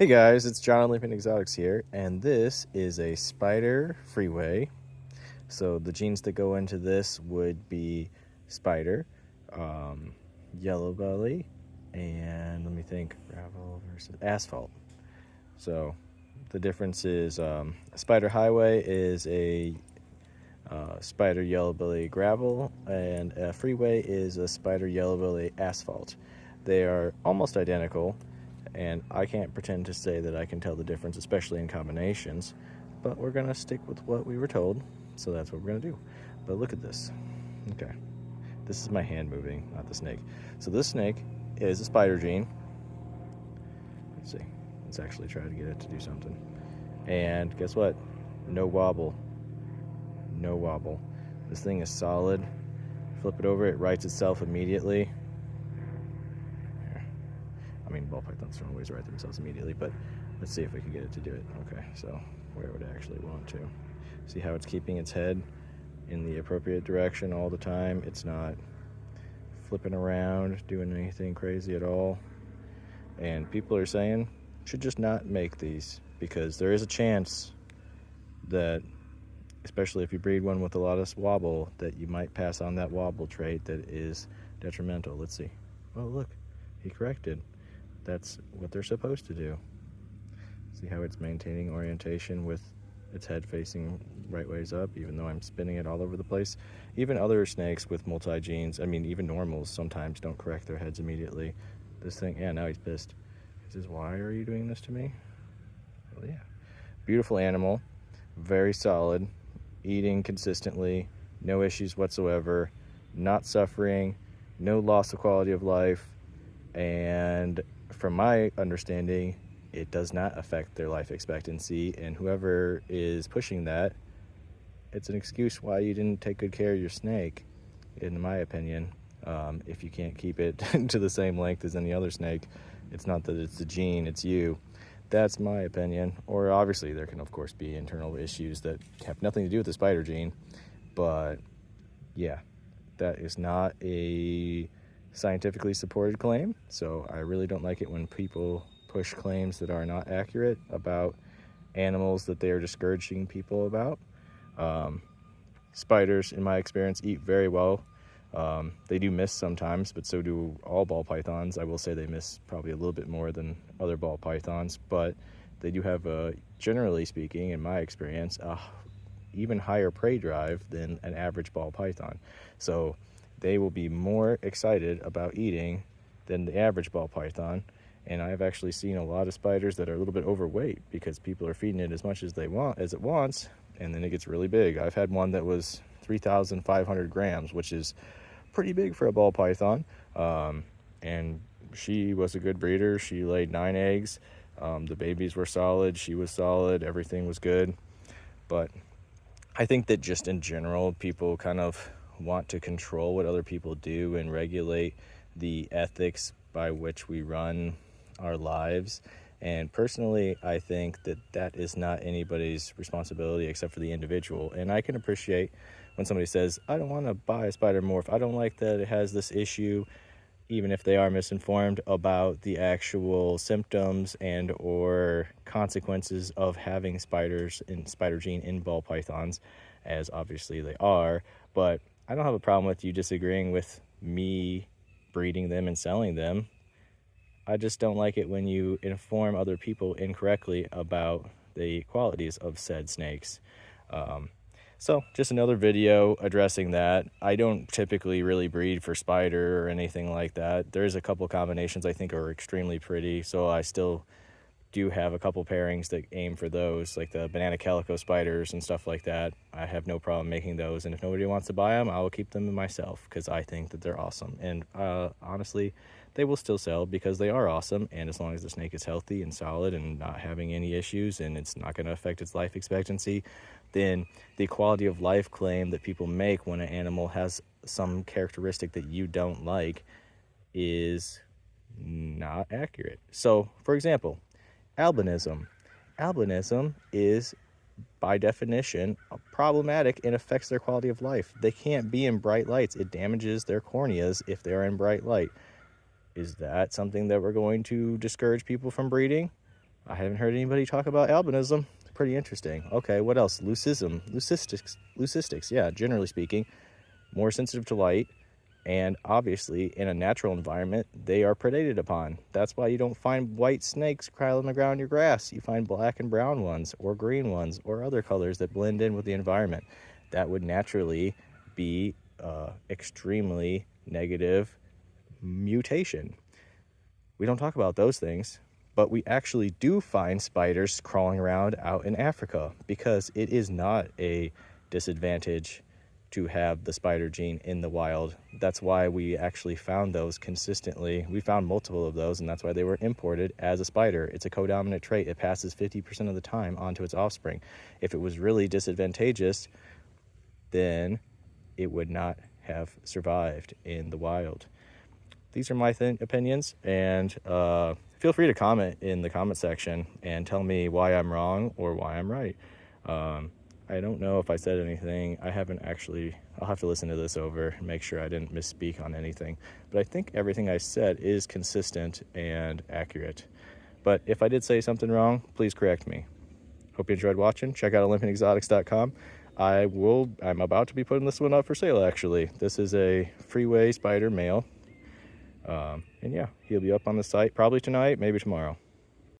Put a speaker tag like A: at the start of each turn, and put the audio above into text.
A: Hey guys, it's John Leaping Exotics here, and this is a spider freeway. So the genes that go into this would be spider, yellow belly, and let me think, gravel versus asphalt. So the difference is a spider highway is a spider yellow belly gravel, and a freeway is a spider yellow belly asphalt. They are almost identical, and I can't pretend to say that I can tell the difference, especially in combinations, but we're gonna stick with what we were told, so that's what we're gonna do. But look at this. Okay, this is my hand moving, not the snake. So this snake is a spider gene. Let's see, let's actually try to get it to do something. And guess what? No wobble. No wobble. This thing is solid. Flip it over, it rights itself immediately. I mean, ball pythons don't always right themselves immediately, but let's see if we can get it to do it. Okay, so where would it actually want to? See how it's keeping its head in the appropriate direction all the time? It's not flipping around, doing anything crazy at all. And people are saying, should just not make these, because there is a chance that, especially if you breed one with a lot of wobble, that you might pass on that wobble trait that is detrimental. Let's see. Oh, look, he corrected. That's what they're supposed to do. See how it's maintaining orientation with its head facing right ways up, even though I'm spinning it all over the place. Even other snakes with multi-genes, I mean, even normals sometimes don't correct their heads immediately. This thing, yeah, now he's pissed. He says, why are you doing this to me? Well, yeah. Beautiful animal, very solid, eating consistently, no issues whatsoever, not suffering, no loss of quality of life, and from my understanding, it does not affect their life expectancy, and whoever is pushing that, it's an excuse why you didn't take good care of your snake, in my opinion. If you can't keep it to the same length as any other snake, it's not that it's the gene, it's you. That's my opinion. Or obviously there can of course be internal issues that have nothing to do with the spider gene, but yeah, that is not a scientifically supported claim, so I really don't like it when people push claims that are not accurate about animals that they are discouraging people about. Spiders, in my experience, eat very well. They do miss sometimes, but so do all ball pythons. I will say they miss probably a little bit more than other ball pythons, but they do have a, generally speaking, in my experience, a even higher prey drive than an average ball python. So they will be more excited about eating than the average ball python. And I've actually seen a lot of spiders that are a little bit overweight because people are feeding it as much as they want, as it wants, and then it gets really big. I've had one that was 3,500 grams, which is pretty big for a ball python. And she was a good breeder. She laid 9 eggs. The babies were solid. She was solid. Everything was good. But I think that just in general, people kind of want to control what other people do and regulate the ethics by which we run our lives. And personally, I think that that is not anybody's responsibility except for the individual. And I can appreciate when somebody says, I don't want to buy a spider morph. I don't like that it has this issue, even if they are misinformed about the actual symptoms and or consequences of having spiders in spider gene in ball pythons, as obviously they are. But I don't have a problem with you disagreeing with me breeding them and selling them. I just don't like it when you inform other people incorrectly about the qualities of said snakes. So just another video addressing that. I don't typically really breed for spider or anything like that. There's a couple combinations I think are extremely pretty, so I still do have a couple pairings that aim for those, like the banana calico spiders and stuff like that. I have no problem making those, and if nobody wants to buy them, I will keep them myself because I think that they're awesome. And honestly, they will still sell because they are awesome, and as long as the snake is healthy and solid and not having any issues and it's not going to affect its life expectancy, then the quality of life claim that people make when an animal has some characteristic that you don't like is not accurate. So, for example, albinism. Albinism is, by definition, problematic and affects their quality of life. They can't be in bright lights. It damages their corneas if they're in bright light. Is that something that we're going to discourage people from breeding? I haven't heard anybody talk about albinism. It's pretty interesting. Okay, what else? Leucistics, yeah, generally speaking, more sensitive to light, and obviously in a natural environment, they are predated upon. That's why you don't find white snakes crawling on the ground in your grass. You find black and brown ones, or green ones, or other colors that blend in with the environment. That would naturally be extremely negative mutation. We don't talk about those things, but we actually do find spiders crawling around out in Africa because it is not a disadvantage to have the spider gene in the wild. That's why we actually found those consistently. We found multiple of those, and that's why they were imported as a spider. It's a codominant trait. It passes 50% of the time onto its offspring. If it was really disadvantageous, then it would not have survived in the wild. These are my opinions, and feel free to comment in the comment section and tell me why I'm wrong or why I'm right. I don't know if I said anything. I haven't actually. I'll have to listen to this over and make sure I didn't misspeak on anything. But I think everything I said is consistent and accurate. But if I did say something wrong, please correct me. Hope you enjoyed watching. Check out OlympianExotics.com. I'm about to be putting this one up for sale, actually. This is a Freeway spider male. And yeah, he'll be up on the site probably tonight, maybe tomorrow.